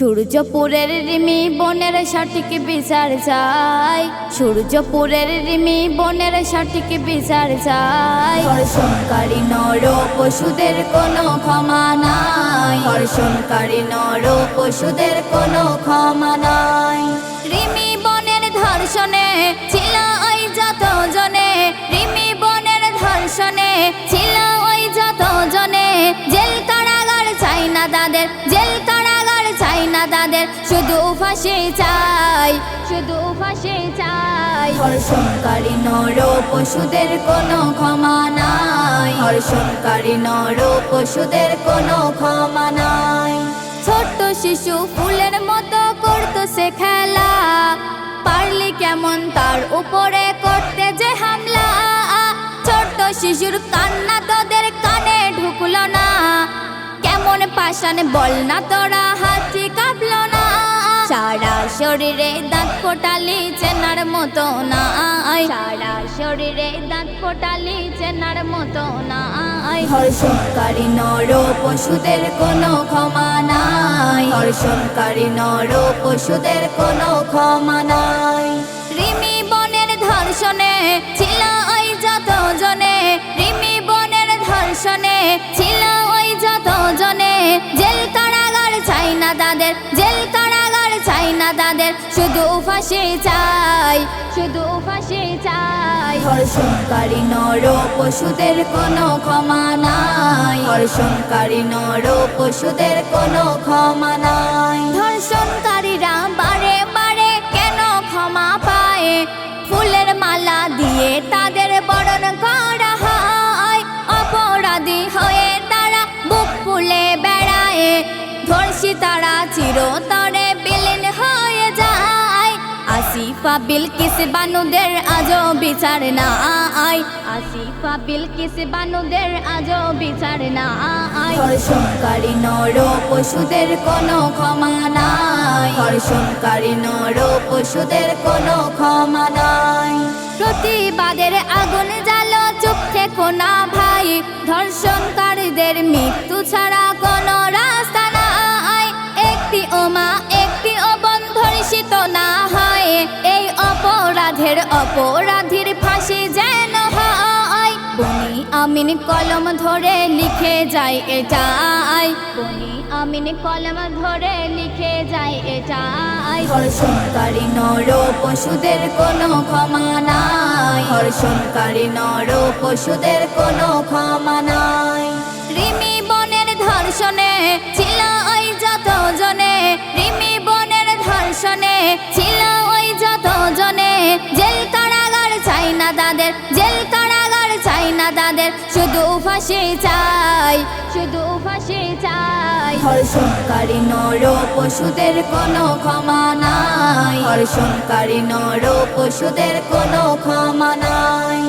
সূর্যপুরের রিমি বনের সঠিক বিচার চাই, সূর্যপুরের রিমি বনের সঠিক বিচার চাই। ধর্ষণকারী নর পশুদের কোনো ক্ষমা নাই, ধর্ষণকারী নর পশুদের কোনো ক্ষমা নাই। রিমি বনের ধর্ষণে ছিল ওই যত জনে, রিমি বনের ধর্ষণে ছিল ওই যত জনে। জেল কারাগার চাই না তাদের, জেল কারাগার চাই না তাদের, শুধু ফাঁসি চাই, শুধু ফাঁসি চাই। ধর্ষণকারী নর পশুদের কোনো ক্ষমা নাই, ধর্ষণকারী নর পশুদের কোনো ক্ষমা নাই। ছোট্ট শিশু ফুলের মতো করতো সে খেলা, পারলি কেমন তার উপরে করতে যে হামলা। ছোট্ট শিশুর কান্না তোদের কানে ঢুকলো না, কেমন পাষাণ বল না তোরা, হাতি কাঁপলো না। সারা শরীরে দাঁত ফোটালি চেনার মতো না, সারা শরীরে দাঁত ফোটালি চেনার মতো না। ধর্ষণকারী নর পশুদের কোনো ক্ষমা নাই, ধর্ষণকারী নর পশুদের কোনো ক্ষমা নাই। রিমি বনের ধর্ষণে ছিল ওই যত জনে, রিমি বনের ধর্ষণে ছিল ওই যত জনে। জেল কারাগার চাই না তাদের, জেল কারাগার চাই না তাদের, শুধু ফাঁসি চাই, শুধু ফাঁসি চাই। ধর্ষণকারী নর পশুদের কোনো ক্ষমা নাই, ধর্ষণকারী নর পশুদের কোনো ক্ষমা নাই। ধর্ষণকারীরা বারে বারে কেন ক্ষমা পায়, ফুলের মালা দিয়ে তাদের বরণ করা হয়। অপরাধী হয়ে তারা বুক ফুলে বেড়ায়, ধর্ষিতারা চিরতরে বিলীন হয়ে যায়। আসিফা বিলকিস বানুদের আজও বিচার নাই, আসিফা বিলকিস বানুদের আজও বিচার নাই। ধর্ষণকারী নর পশুদের কোনো ক্ষমা নাই, ধর্ষণকারী নর পশুদের কোনো ক্ষমা নাই। প্রতিবাদের আগুন জ্বালো, চুপ থেকো না ভাই, ধর্ষণকারীদের মৃত্যু ছাড়া কোনো রাস্তা নাই। একটি ও মা একটি ও বোন ধর্ষিত না হয়, এই অপরাধের অপরাধীর ফাঁসি যেন হয়। বনি আমিন কলম ধরে লিখে যায় এটাই, বনি আমিন কলম ধরে লিখে যায় এটাই। ধর্ষণকারী নর পশুদের কোনো ক্ষমা নাই, ধর্ষণকারী নর পশুদের কোনো ক্ষমা নাই। রিমি বনের ধর্ষণে ছিল ওই যত জনে, রিমি বনের ধর্ষণে ছিল ওই যত জনে। জেল কারাগার চাই না তাদের, জেল কারাগার চাই না তাদের, শুধু ফাঁসি চাই, শুধু ফাঁসি চাই। ধর্ষণকারী নর পশুদের কোনো ক্ষমা নাই, ধর্ষণকারী নর পশুদের কোনো ক্ষমা নাই।